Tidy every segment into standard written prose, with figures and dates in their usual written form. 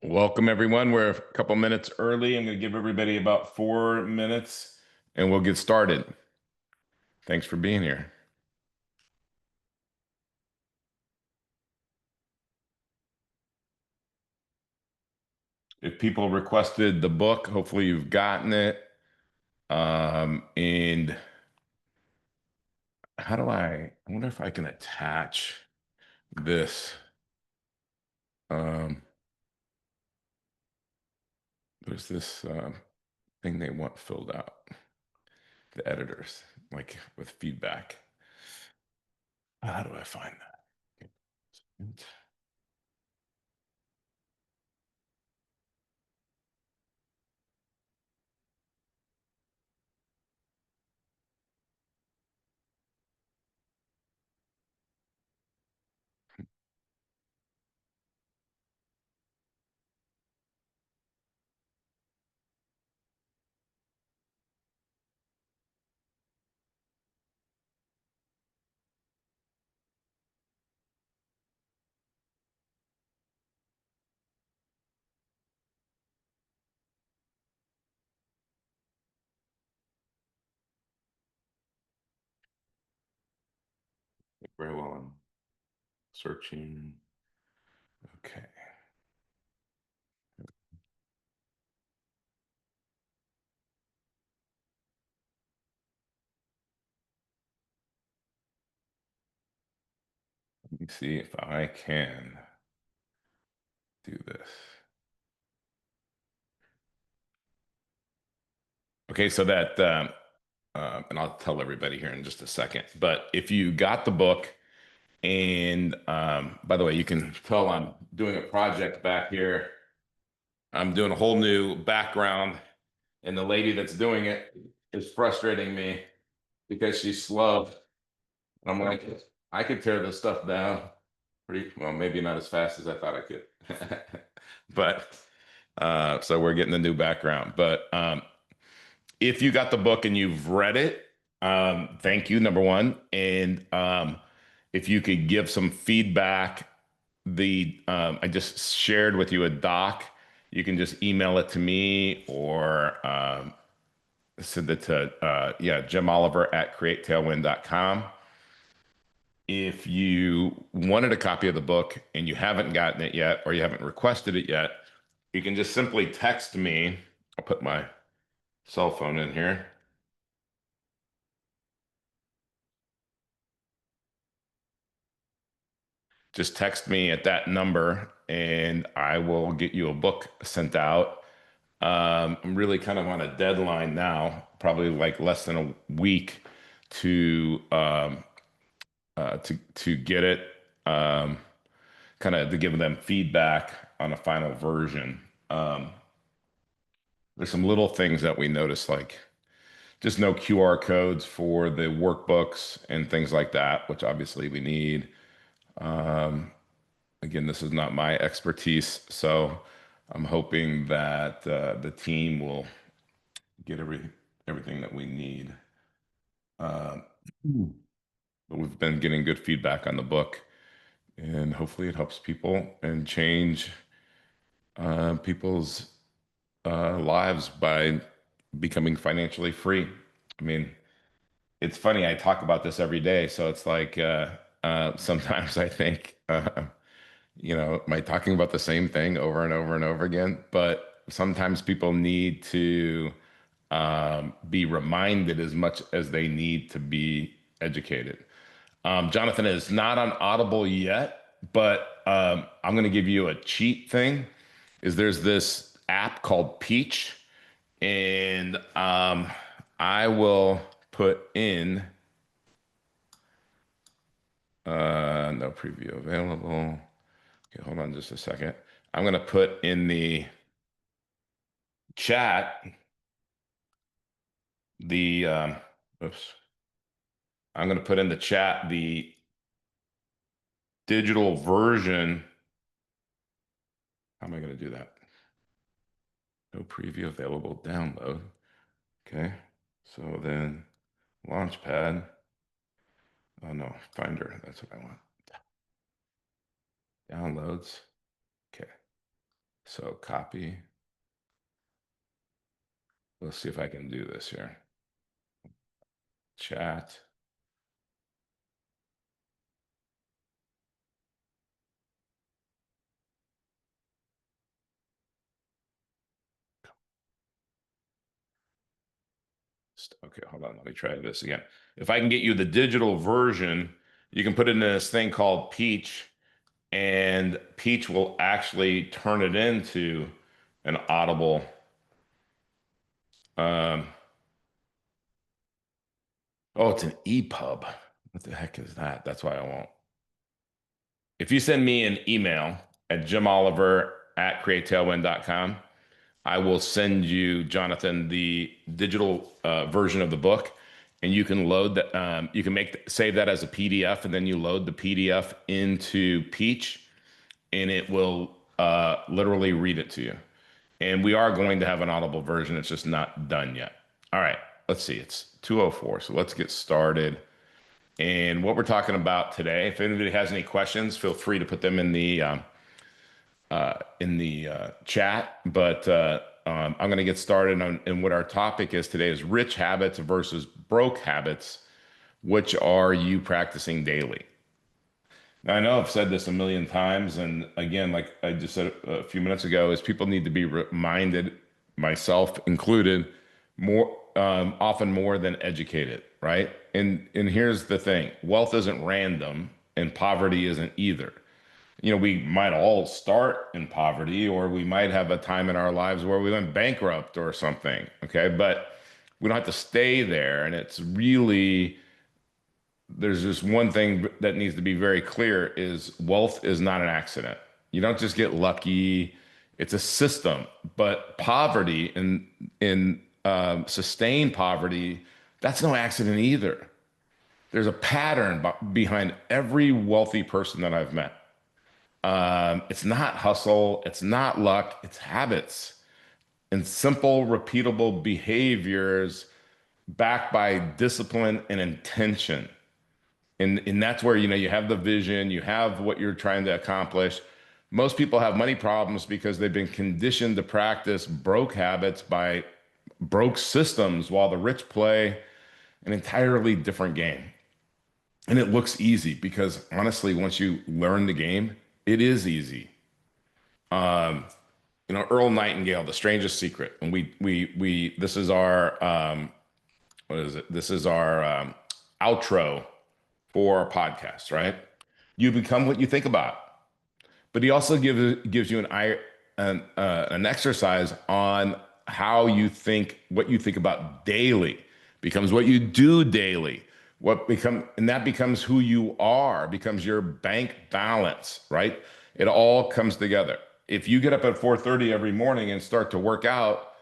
Welcome, everyone. We're a couple minutes early. I'm going to give everybody about 4 minutes and we'll get started. Thanks for being here. If people requested the book, hopefully you've gotten it. And I wonder if I can attach this. Um, there's this thing they want filled out, the editors, like with feedback. How do I find that? Very well. I'm searching. Okay. Let me see if I can do this. Okay, so and I'll tell everybody here in just a second, but if you got the book, and by the way, you can tell I'm doing a project back here. I'm doing a whole new background, and the lady that's doing it is frustrating me because she's slow. And I'm like, I could tear this stuff down pretty well, maybe not as fast as I thought I could. But so we're getting the new background. But if you got the book and you've read it, thank you, number one. And if you could give some feedback, I just shared with you a doc. You can just email it to me or send it to Jim Oliver at createtailwind.com. If you wanted a copy of the book and you haven't gotten it yet or you haven't requested it yet, you can just simply text me. I'll put my cell phone in here. Just text me at that number and I will get you a book sent out. I'm really kind of on a deadline now, probably like less than a week to to get it, um, kind of to give them feedback on a final version. Um, there's some little things that we noticed, like just no QR codes for the workbooks and things like that, which obviously we need. Um, Again, this is not my expertise, so I'm hoping that the team will get everything that we need. Uh, but we've been getting good feedback on the book, and hopefully, it helps people and change people's lives by becoming financially free. I mean, it's funny. I talk about this every day, so it's like sometimes I think. Am I talking about the same thing over and over and over again? But sometimes people need to be reminded as much as they need to be educated. Jonathan is not on Audible yet, but I'm going to give you a cheat thing. There's this app called Peach, and I will put in no preview available. Okay, hold on just a second. I'm going to put in the chat the oops. I'm going to put in the chat the digital version. How am I going to do that? No preview available, download. Okay. So then Launchpad. Oh no, Finder. That's what I want. Downloads. Okay. So copy. Let's see if I can do this here. Chat. Okay, hold on. Let me try this again. If I can get you the digital version, you can put it in this thing called Peach, and Peach will actually turn it into an Audible. Um, oh, it's an EPUB. What the heck is that? That's why I won't. If you send me an email at jimoliver@createtailwind.com, I will send you, Jonathan, the digital version of the book, and you can load that. You can save that as a PDF, and then you load the PDF into Peach, and it will literally read it to you. And we are going to have an Audible version. It's just not done yet. All right, let's see. It's 2:04, so let's get started. And what we're talking about today, if anybody has any questions, feel free to put them in the chat. But I'm going to get started on, and what our topic is today is rich habits versus broke habits. Which are you practicing daily? Now, I know I've said this a million times, and again, like I just said a few minutes ago, is people need to be reminded, myself included, more often more than educated, right? And here's the thing: wealth isn't random, and poverty isn't either. We might all start in poverty, or we might have a time in our lives where we went bankrupt or something. Okay. But we don't have to stay there. And it's really, there's just one thing that needs to be very clear is wealth is not an accident. You don't just get lucky. It's a system. But poverty and sustained poverty, that's no accident either. There's a pattern behind every wealthy person that I've met. It's not hustle, it's not luck, it's habits and simple, repeatable behaviors backed by discipline and intention. And that's where you have the vision, you have what you're trying to accomplish. Most people have money problems because they've been conditioned to practice broke habits by broke systems, while the rich play an entirely different game. And it looks easy because honestly, once you learn the game, it is easy. Um, Earl Nightingale, The Strangest Secret, and we this is our what is it? This is our outro for our podcast, right? You become what you think about. But he also gives you an exercise on how you think, what you think about daily becomes what you do daily. And that becomes who you are, becomes your bank balance, right? It all comes together. If you get up at 4:30 every morning and start to work out,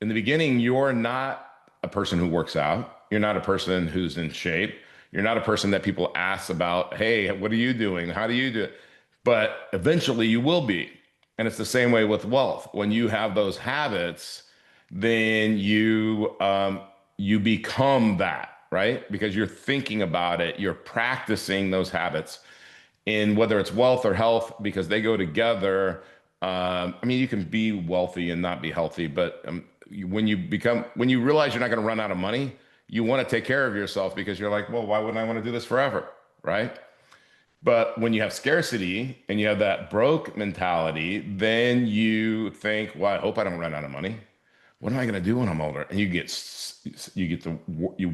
in the beginning, you're not a person who works out. You're not a person who's in shape. You're not a person that people ask about, hey, what are you doing? How do you do it? But eventually you will be. And it's the same way with wealth. When you have those habits, then you become that, right? Because you're thinking about it, you're practicing those habits. And whether it's wealth or health, because they go together. You can be wealthy and not be healthy, but when you realize you're not going to run out of money, you want to take care of yourself because you're like, well, why wouldn't I want to do this forever? Right. But when you have scarcity and you have that broke mentality, then you think, well, I hope I don't run out of money. What am I going to do when I'm older? And you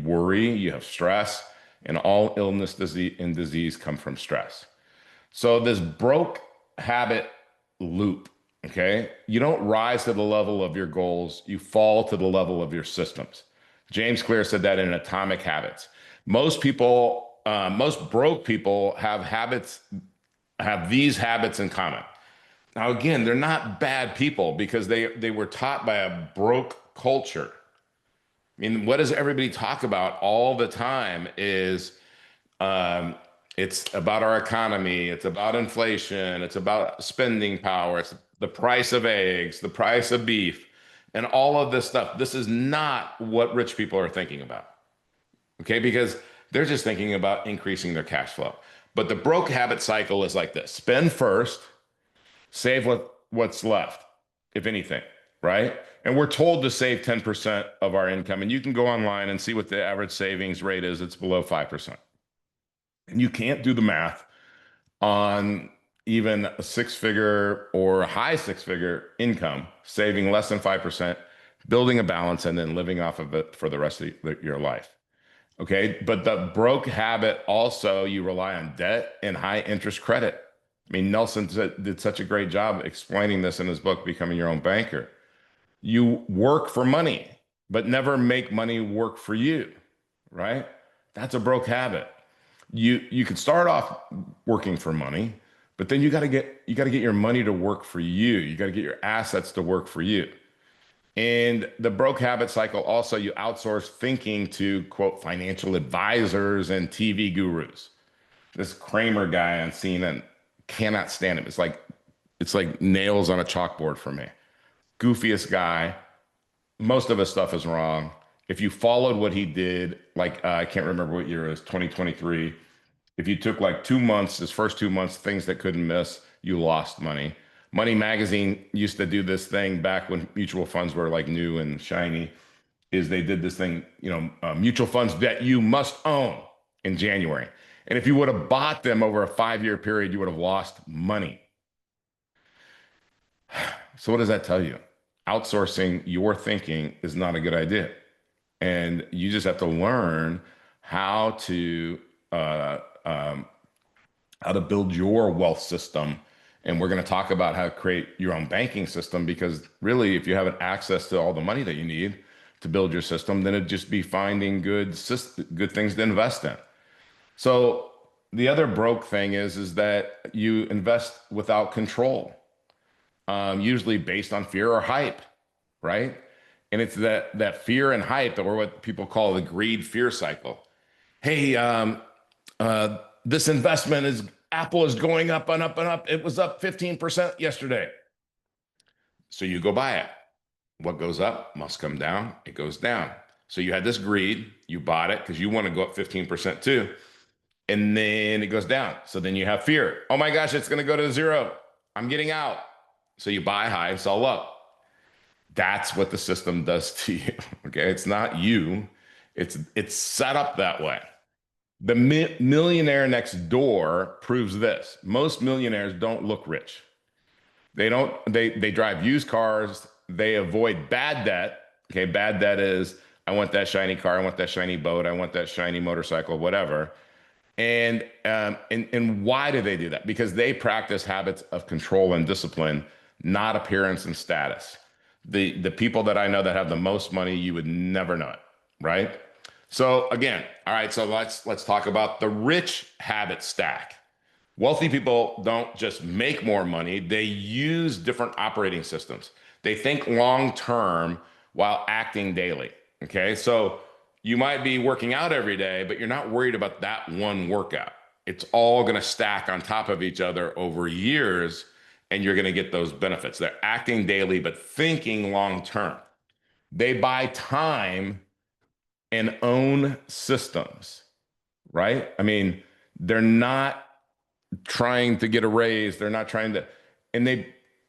worry, you have stress, and all illness and disease come from stress. So this broke habit loop, okay? You don't rise to the level of your goals, you fall to the level of your systems. James Clear said that in Atomic Habits. Most broke people have these habits in common. Now, again, they're not bad people because they were taught by a broke culture. What does everybody talk about all the time is it's about our economy, it's about inflation, it's about spending power, it's the price of eggs, the price of beef, and all of this stuff. This is not what rich people are thinking about. Okay, because they're just thinking about increasing their cash flow. But the broke habit cycle is like this: spend first, save what's left. if anything, right? And we're told to save 10% of our income. And you can go online and see what the average savings rate is. It's below 5%. And you can't do the math on even a six-figure or a high six-figure income, saving less than 5%, building a balance, and then living off of it for the rest of your life. Okay. But the broke habit also, you rely on debt and high interest credit. I mean, Nelson did such a great job explaining this in his book, Becoming Your Own Banker. You work for money, but never make money work for you, right? That's a broke habit. You could start off working for money, but then you got to get your money to work for you. You got to get your assets to work for you. And the broke habit cycle also, you outsource thinking to quote financial advisors and TV gurus. This Kramer guy on CNN, cannot stand him. It's like nails on a chalkboard for me. Goofiest guy. Most of his stuff is wrong. If you followed what he did, like I can't remember what year it was, 2023. If you took like 2 months, his first 2 months, things that couldn't miss, you lost money. Money Magazine used to do this thing back when mutual funds were like new and shiny, is they did this thing, mutual funds that you must own in January. And if you would have bought them over a 5-year period, you would have lost money. So what does that tell you? Outsourcing your thinking is not a good idea. And you just have to learn how to uh, um, how to build your wealth system. And we're going to talk about how to create your own banking system, because really, if you have access to all the money that you need to build your system, then it'd just be finding good things to invest in. So the other broke thing is that you invest without control, usually based on fear or hype, right? And it's that fear and hype, or what people call the greed fear cycle. Hey, this investment is Apple is going up and up and up. It was up 15% yesterday. So you go buy it. What goes up must come down. It goes down. So you had this greed, you bought it because you want to go up 15% too. And then it goes down. So then you have fear. Oh my gosh, it's going to go to zero. I'm getting out. So you buy high, sell low. That's what the system does to you. Okay. It's not you. It's set up that way. The millionaire next door proves this. Most millionaires don't look rich. They drive used cars. They avoid bad debt. Okay. Bad debt is, I want that shiny car. I want that shiny boat. I want that shiny motorcycle, whatever. And why do they do that? Because they practice habits of control and discipline, not appearance and status. The people that I know that have the most money, you would never know it, right? So again, all right, so let's talk about the rich habit stack. Wealthy people don't just make more money, they use different operating systems. They think long term while acting daily. Okay, so you might be working out every day, but you're not worried about that one workout. It's all going to stack on top of each other over years, and you're going to get those benefits. They're acting daily, but thinking long term. They buy time and own systems, right? I mean, they're not trying to get a raise. They're not trying to, and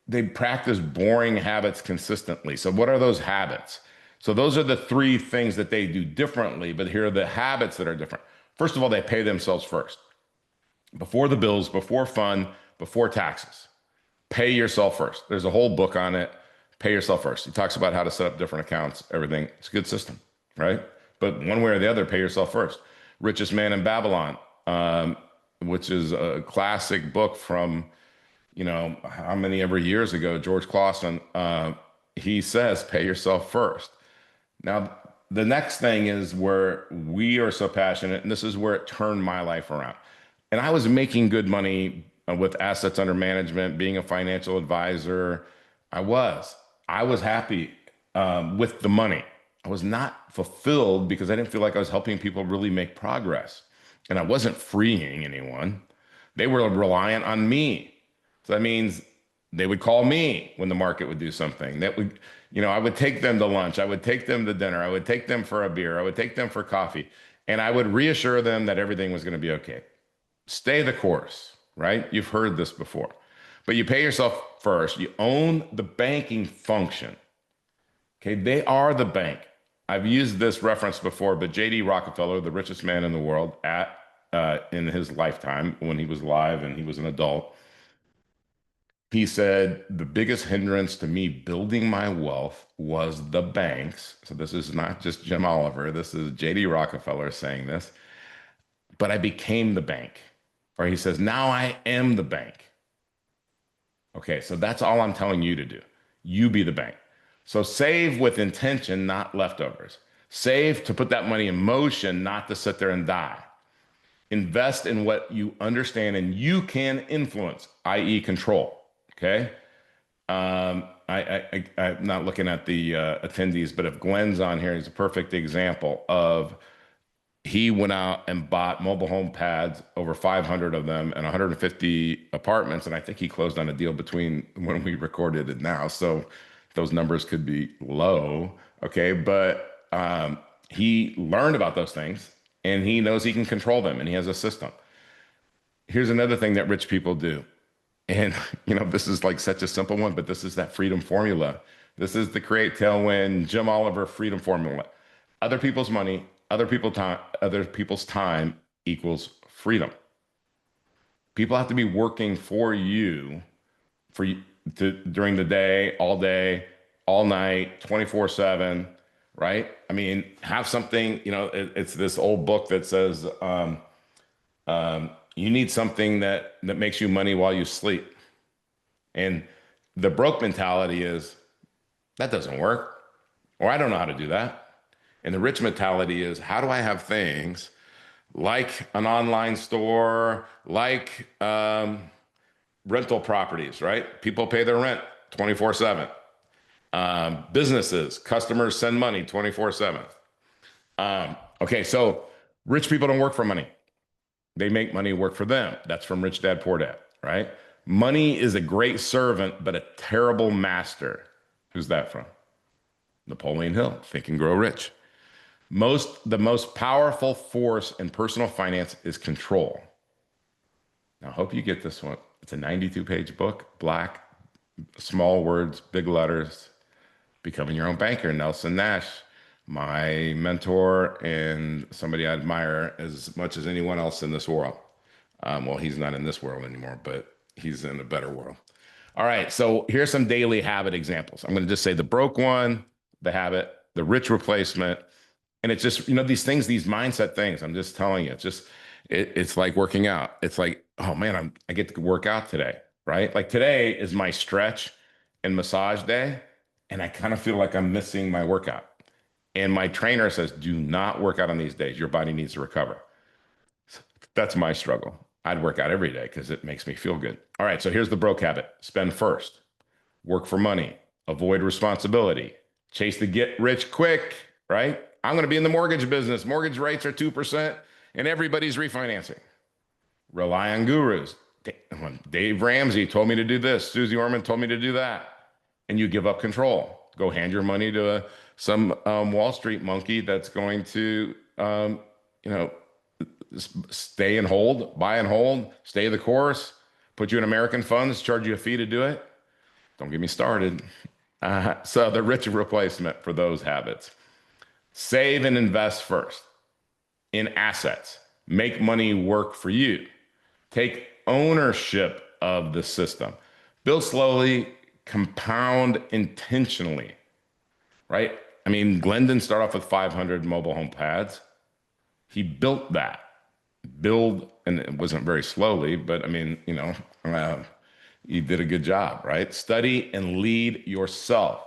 they practice boring habits consistently. So what are those habits? So those are the three things that they do differently, but here are the habits that are different. First of all, they pay themselves first. Before the bills, before fun, before taxes. Pay yourself first. There's a whole book on it. Pay yourself first. He talks about how to set up different accounts, everything. It's a good system, right? But one way or the other, pay yourself first. Richest Man in Babylon, which is a classic book from, how many ever years ago, George Clausen, he says, pay yourself first. Now, the next thing is where we are so passionate, and this is where it turned my life around. And I was making good money with assets under management, being a financial advisor. I was happy with the money. I was not fulfilled because I didn't feel like I was helping people really make progress. And I wasn't freeing anyone. They were reliant on me. So that means they would call me when the market would do something. I would take them to lunch. I would take them to dinner. I would take them for a beer. I would take them for coffee. And I would reassure them that everything was going to be okay. Stay the course, right? You've heard this before. But you pay yourself first. You own the banking function. Okay, they are the bank. I've used this reference before, but J.D. Rockefeller, the richest man in the world at in his lifetime when he was alive and he was an adult, he said the biggest hindrance to me building my wealth was the banks. So this is not just Jim Oliver. This is J.D. Rockefeller saying this. But I became the bank. Or he says, now I am the bank. Okay, so that's all I'm telling you to do. You be the bank. So save with intention, not leftovers. Save to put that money in motion, not to sit there and die. Invest in what you understand and you can influence, i.e., control. Okay. I'm not looking at the attendees, but if Glenn's on here, he's a perfect example of he went out and bought mobile home pads, over 500 of them, and 150 apartments. And I think he closed on a deal between when we recorded it now. So those numbers could be low. Okay. But he learned about those things and he knows he can control them and he has a system. Here's another thing that rich people do. And, this is like such a simple one, but this is that freedom formula. This is the Create Tailwind, Jim Oliver freedom formula. Other people's money, other people's time equals freedom. People have to be working for you during the day, all night, 24/7, right? I mean, have something, it's this old book that says, you need something that makes you money while you sleep. And the broke mentality is that doesn't work, or I don't know how to do that. And the rich mentality is how do I have things like an online store, like rental properties, right? People pay their rent 24/7. Businesses, customers send money 24/7. Okay, so rich people don't work for money. They make money work for them. That's from Rich Dad, Poor Dad, right? Money is a great servant, but a terrible master. Who's that from? Napoleon Hill, Think and Grow Rich. The most powerful force in personal finance is control. Now, I hope you get this one. It's a 92-page book, black, small words, big letters. Becoming Your Own Banker, Nelson Nash, my mentor and somebody I admire as much as anyone else in this world. Well, he's not in this world anymore, but he's in a better world. All right, so here's some daily habit examples. I'm going to just say the broke one, the habit, the rich replacement, and it's just, these things, these mindset things. I'm just telling you, it's like working out. It's like, oh man, I get to work out today, right? Like today is my stretch and massage day, and I kind of feel like I'm missing my workout. And my trainer says, do not work out on these days. Your body needs to recover. That's my struggle. I'd work out every day because it makes me feel good. All right, so here's the broke habit. Spend first. Work for money. Avoid responsibility. Chase the get rich quick, right? I'm going to be in the mortgage business. Mortgage rates are 2% and everybody's refinancing. Rely on gurus. Dave Ramsey told me to do this. Susie Orman told me to do that. And you give up control. Go hand your money to some Wall Street monkey that's going to, stay and hold, buy and hold, stay the course, put you in American funds, charge you a fee to do it. Don't get me started. So the rich replacement for those habits. Save and invest first in assets. Make money work for you. Take ownership of the system. Build slowly, compound intentionally, right? I mean, Glenn didn't start off with 500 mobile home pads. He built that. And it wasn't very slowly, but I mean, you did a good job, right? Study and lead yourself.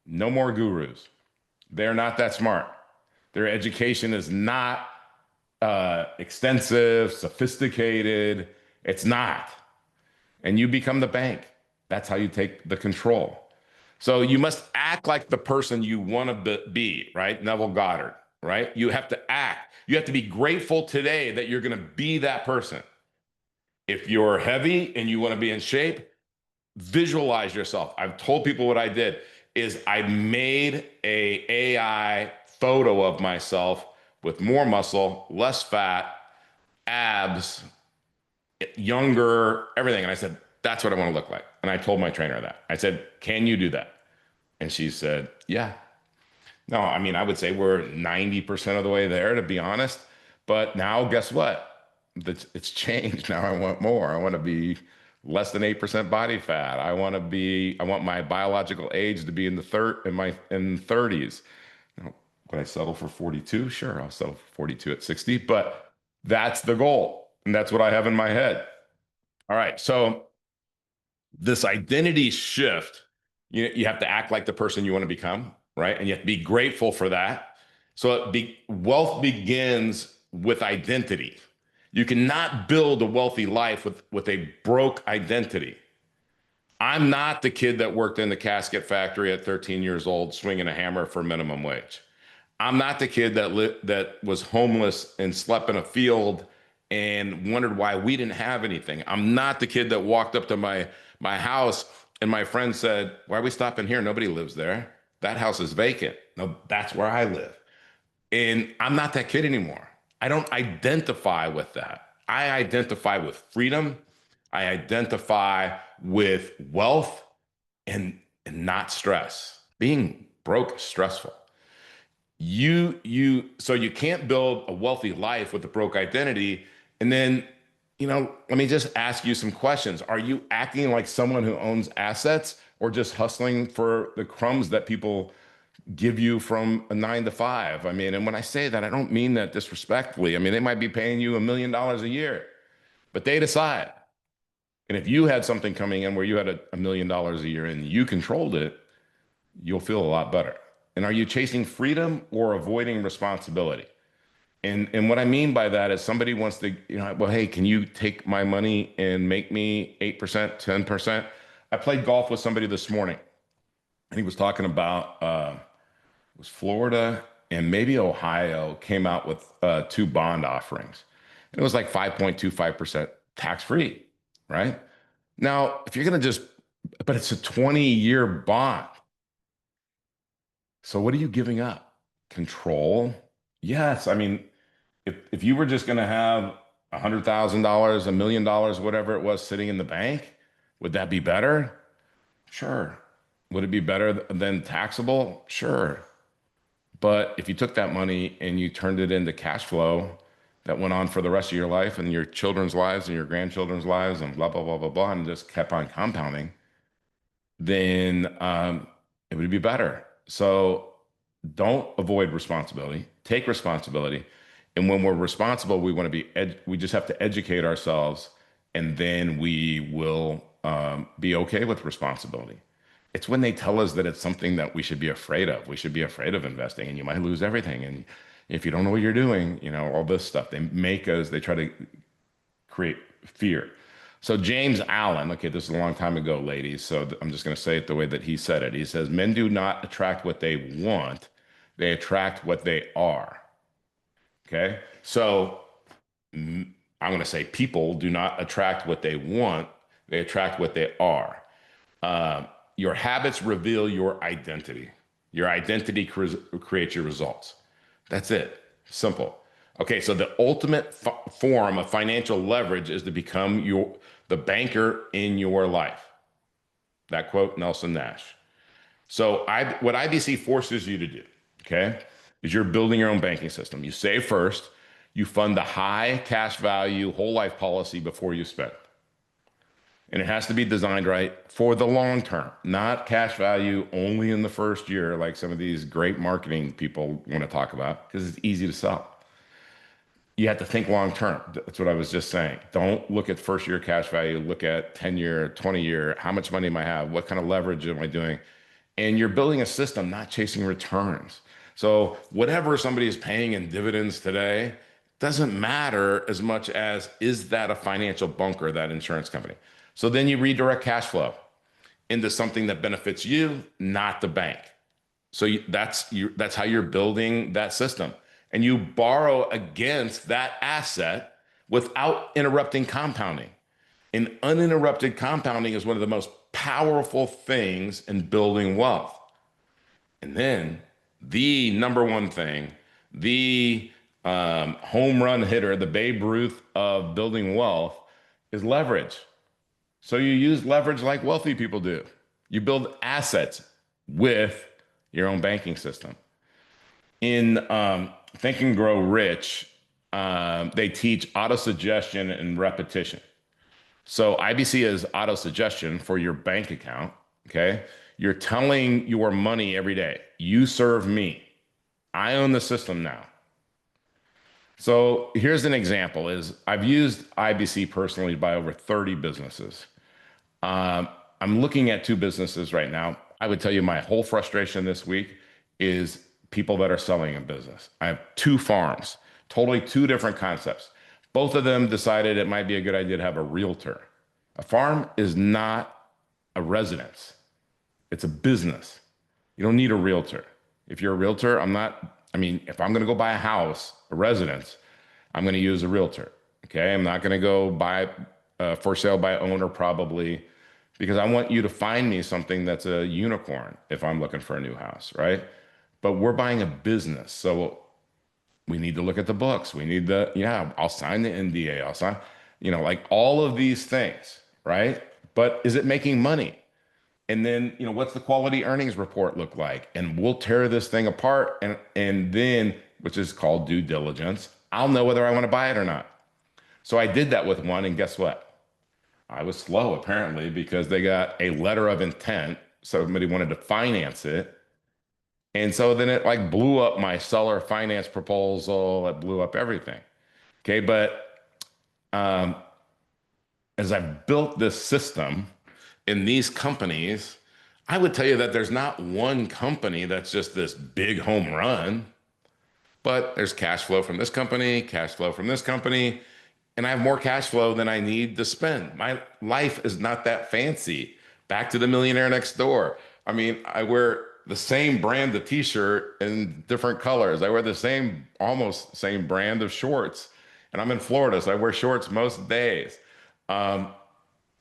No more gurus. They're not that smart. Their education is not extensive, sophisticated. It's not. And you become the bank. That's how you take the control. So you must act like the person you want to be, right? Neville Goddard, right? You have to act. You have to be grateful today that you're going to be that person. If you're heavy and you want to be in shape, visualize yourself. I've told people what I did is I made a AI photo of myself with more muscle, less fat, abs, younger, everything. And I said, That's what I want to look like. And I told my trainer that. I said, can you do that? And she said, yeah. No, I mean, I would say we're 90% of the way there, to be honest. But now, guess what? It's changed. Now I want more. I want to be less than 8% body fat. I want my biological age to be in the in 30s. Now, would I settle for 42? Sure, I'll settle for 42 at 60, but that's the goal. And that's what I have in my head. All right. So this identity shift, you have to act like the person you want to become, right? And you have to be grateful for that. So wealth begins with identity. You cannot build a wealthy life with a broke identity. I'm not the kid that worked in the casket factory at 13 years old, swinging a hammer for minimum wage. I'm not the kid that was homeless and slept in a field and wondered why we didn't have anything. I'm not the kid that walked up to my house and my friend said, "Why are we stopping here? Nobody lives there. That house is vacant." No, that's where I live. And I'm not that kid anymore. I don't identify with that. I identify with freedom. I identify with wealth and not stress. Being broke is stressful. So you can't build a wealthy life with a broke identity. And then, let me just ask you some questions. Are you acting like someone who owns assets or just hustling for the crumbs that people give you from a 9 to 5? I mean, and when I say that, I don't mean that disrespectfully. I mean, they might be paying you $1 million a year, but they decide. And if you had something coming in where you had $1 million a year and you controlled it, you'll feel a lot better. And are you chasing freedom or avoiding responsibility? And what I mean by that is somebody wants to, well, hey, can you take my money and make me 8%, 10%? I played golf with somebody this morning, and he was talking about it was Florida and maybe Ohio came out with 2 bond offerings. And it was like 5.25% tax free, right? Now, if you're going to but it's a 20-year bond. So what are you giving up? Control? Yes. I mean, if you were just going to have $100,000, $1 million, whatever it was sitting in the bank, would that be better? Sure. Would it be better than taxable? Sure. But if you took that money and you turned it into cash flow that went on for the rest of your life and your children's lives and your grandchildren's lives and blah, blah, blah, blah, blah, and just kept on compounding, then it would be better. So don't avoid responsibility, take responsibility. And when we're responsible, we just have to educate ourselves, and then we will be okay with responsibility. It's when they tell us that it's something that we should be afraid of. We should be afraid of investing, and you might lose everything. And if you don't know what you're doing, all this stuff, they try to create fear. So James Allen, okay, this is a long time ago, ladies. So I'm just going to say it the way that he said it. He says, men do not attract what they want. They attract what they are. Okay. So I'm going to say people do not attract what they want. They attract what they are. Your habits reveal your identity. Your identity creates your results. That's it. Simple. Okay, so the ultimate form of financial leverage is to become the banker in your life. That quote, Nelson Nash. So what IBC forces you to do, okay, is you're building your own banking system. You save first. You fund the high cash value whole life policy before you spend. And it has to be designed right for the long term, not cash value only in the first year, like some of these great marketing people want to talk about, because it's easy to sell. You have to think long term. That's what I was just saying. Don't look at first year cash value. Look at 10-year, 20-year. How much money am I have? What kind of leverage am I doing? And you're building a system, not chasing returns. So whatever somebody is paying in dividends today doesn't matter as much as, is that a financial bunker, that insurance company? So then you redirect cash flow into something that benefits you, not the bank. So that's how you're building that system. And you borrow against that asset without interrupting compounding. And uninterrupted compounding is one of the most powerful things in building wealth. And then the number one thing, the home run hitter, the Babe Ruth of building wealth, is leverage. So you use leverage like wealthy people do. You build assets with your own banking system. In Think and Grow Rich, they teach auto-suggestion and repetition. So IBC is auto-suggestion for your bank account, okay? You're telling your money every day, you serve me. I own the system now. So here's an example is I've used IBC personally by over 30 businesses. Um, I'm looking at two businesses right now. I would tell you my whole frustration this week is people that are selling a business. I have two farms, totally two different concepts. Both of them decided it might be a good idea to have a realtor. A farm is not a residence. It's a business. You don't need a realtor. If you're a realtor, if I'm going to go buy a house, a residence, I'm going to use a realtor. Okay. I'm not going to go buy for sale by owner probably because I want you to find me something that's a unicorn if I'm looking for a new house. Right. But we're buying a business. So we need to look at the books. We need I'll sign the NDA. I'll sign, like all of these things. Right. But is it making money? And then, what's the quality earnings report look like? And we'll tear this thing apart. And then, which is called due diligence, I'll know whether I want to buy it or not. So I did that with one. And guess what? I was slow apparently because they got a letter of intent. Somebody wanted to finance it. And so then it like blew up my seller finance proposal. It blew up everything. Okay. But as I've built this system, in these companies, I would tell you that there's not one company that's just this big home run, but there's cash flow from this company, cash flow from this company, and I have more cash flow than I need to spend. My life is not that fancy. Back to the millionaire next door. I mean, I wear the same brand of t-shirt in different colors. I wear the almost same brand of shorts, and I'm in Florida, so I wear shorts most days. I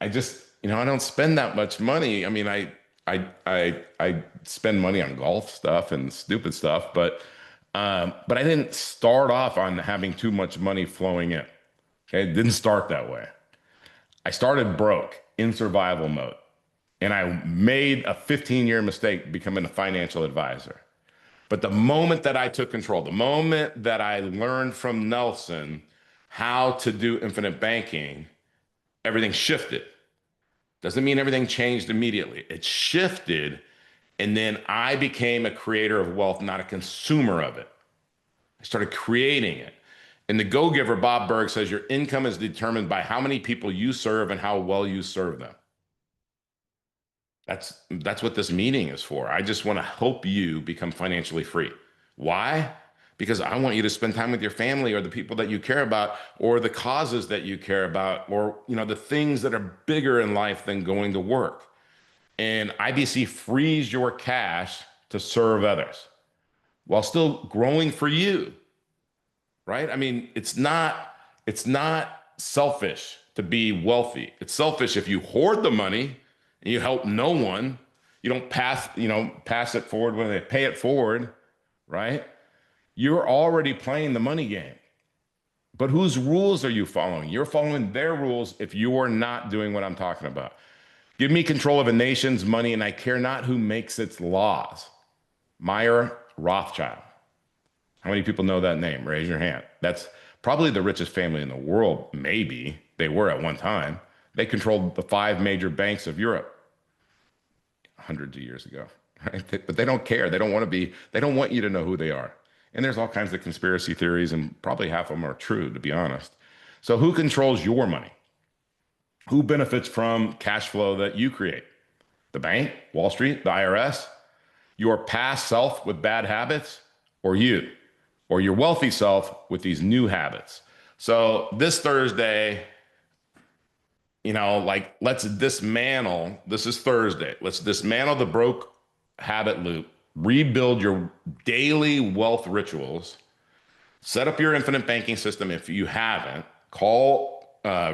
just, I don't spend that much money. I mean, I spend money on golf stuff and stupid stuff, but I didn't start off on having too much money flowing in. Okay, it didn't start that way. I started broke in survival mode, and I made a 15-year mistake becoming a financial advisor. But the moment that I took control, the moment that I learned from Nelson how to do infinite banking, everything shifted. Doesn't mean everything changed immediately. It shifted, and then I became a creator of wealth, not a consumer of it. I started creating it. And the Go-Giver, Bob Burg, says your income is determined by how many people you serve and how well you serve them. That's what this meeting is for. I just want to help you become financially free. Why? Because I want you to spend time with your family or the people that you care about or the causes that you care about or the things that are bigger in life than going to work. And IBC frees your cash to serve others while still growing for you. Right? I mean, it's not selfish to be wealthy. It's selfish if you hoard the money and you help no one. You don't pass it forward when they pay it forward, right? You're already playing the money game. But whose rules are you following? You're following their rules if you are not doing what I'm talking about. Give me control of a nation's money, and I care not who makes its laws. Meyer Rothschild. How many people know that name? Raise your hand. That's probably the richest family in the world. Maybe they were at one time. They controlled the 5 major banks of Europe hundreds of years ago, right? But they don't care. They don't want you to know who they are. And there's all kinds of conspiracy theories, and probably half of them are true, to be honest. So who controls your money? Who benefits from cash flow that you create? The bank, Wall Street, the IRS, your past self with bad habits, or you? Or your wealthy self with these new habits. So this Thursday, let's dismantle, this is Thursday, let's dismantle the broke habit loop, rebuild your daily wealth rituals, set up your infinite banking system. If you haven't,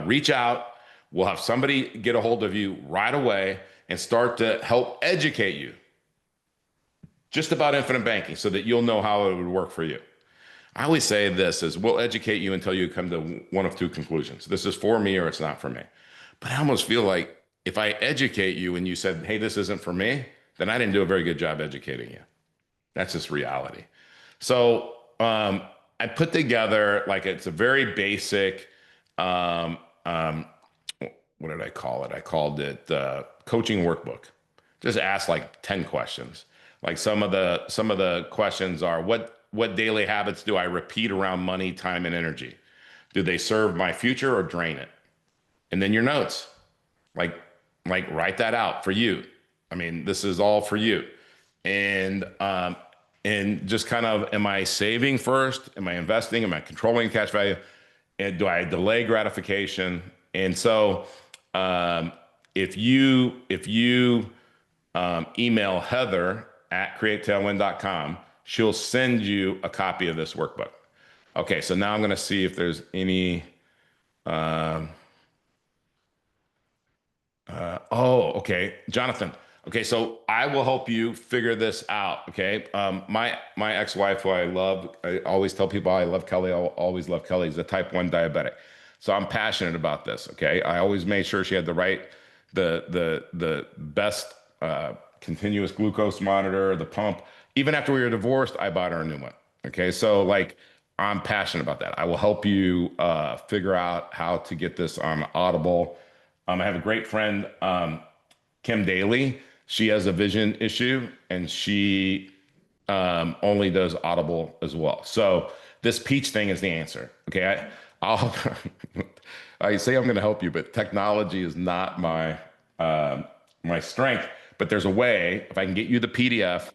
reach out. We'll have somebody get a hold of you right away and start to help educate you just about infinite banking so that you'll know how it would work for you. I always say this is we'll educate you until you come to one of two conclusions. This is for me or it's not for me. But I almost feel like if I educate you and you said, hey, this isn't for me, then I didn't do a very good job educating you. That's just reality. So I put together like it's a very basic, um, um, what did I call it? I called it coaching workbook. Just ask like 10 questions. Like some of the questions are what daily habits do I repeat around money, time, and energy? Do they serve my future or drain it? And then your notes, like write that out for you. I mean, this is all for you. And and just kind of, am I saving first? Am I investing? Am I controlling cash value? And do I delay gratification? And so if you email Heather at createtailwind.com, she'll send you a copy of this workbook. Okay, so now I'm going to see if there's any. Um, oh, okay, Jonathan. Okay, so I will help you figure this out. Okay, my ex-wife, who I love, I always tell people I love Kelly. I'll always love Kelly. Is a type 1 diabetic, so I'm passionate about this. Okay, I always made sure she had the best continuous glucose monitor, the pump. Even after we were divorced, I bought her a new one. Okay, so like I'm passionate about that. I will help you figure out how to get this on Audible. I have a great friend, Kim Daly. She has a vision issue and she only does Audible as well. So this Peach thing is the answer. Okay, I'll I say I'm going to help you, but technology is not my strength. But there's a way. If I can get you the PDF,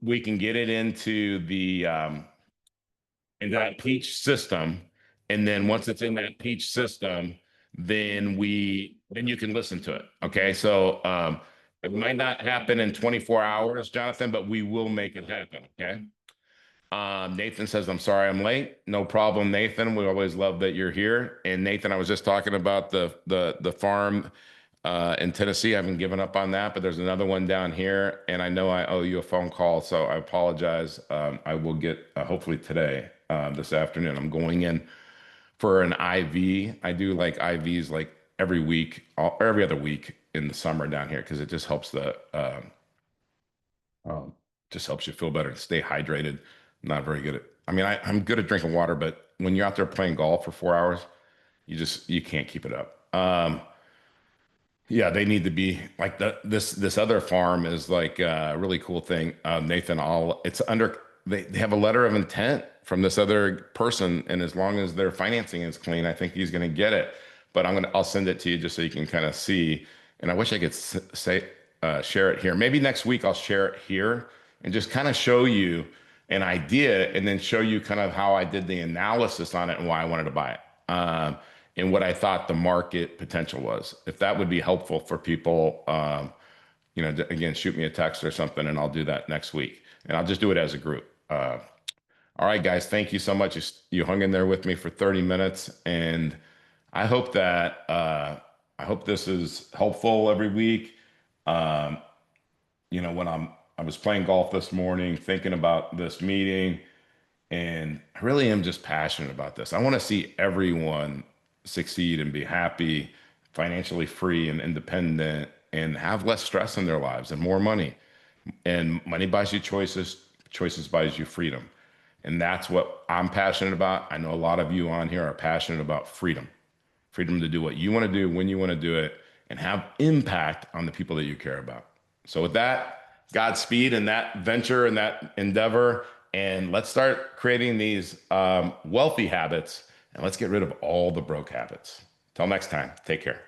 we can get it into that Peach system, and then once it's in that Peach system, then you can listen to it. Okay, so it might not happen in 24 hours, Jonathan, but we will make it happen. Okay. Nathan says, I'm sorry I'm late. No problem, Nathan. We always love that you're here. And Nathan, I was just talking about the farm in Tennessee. I haven't given up on that, but there's another one down here, and I know I owe you a phone call, so I apologize. I will get hopefully today, this afternoon. I'm going in for an IV. I do like IVs like every week or every other week in the summer down here because it just helps um, just helps you feel better and stay hydrated. Not very good at, I mean, I'm good at drinking water, but when you're out there playing golf for 4 hours, you can't keep it up. Yeah, they need to be like this other farm is like a really cool thing. Nathan, all it's under they have a letter of intent from this other person, and as long as their financing is clean, I think he's going to get it. But I'll send it to you just so you can kind of see. And I wish I could say share it here. Maybe next week I'll share it here and just kind of show you an idea, and then show you kind of how I did the analysis on it and why I wanted to buy it. And what I thought the market potential was. If that would be helpful for people, again, shoot me a text or something, and I'll do that next week. And I'll just do it as a group. All right, guys, thank you so much. You hung in there with me for 30 minutes, and I hope I hope this is helpful every week. Um, when I was playing golf this morning, thinking about this meeting, and I really am just passionate about this. I want to see everyone succeed and be happy, financially free and independent, and have less stress in their lives and more money. And money buys you choices, choices buys you freedom. And that's what I'm passionate about. I know a lot of you on here are passionate about freedom, freedom to do what you want to do when you want to do it and have impact on the people that you care about. So with that, Godspeed in that venture and that endeavor. And let's start creating these wealthy habits, and let's get rid of all the broke habits. Till next time, take care.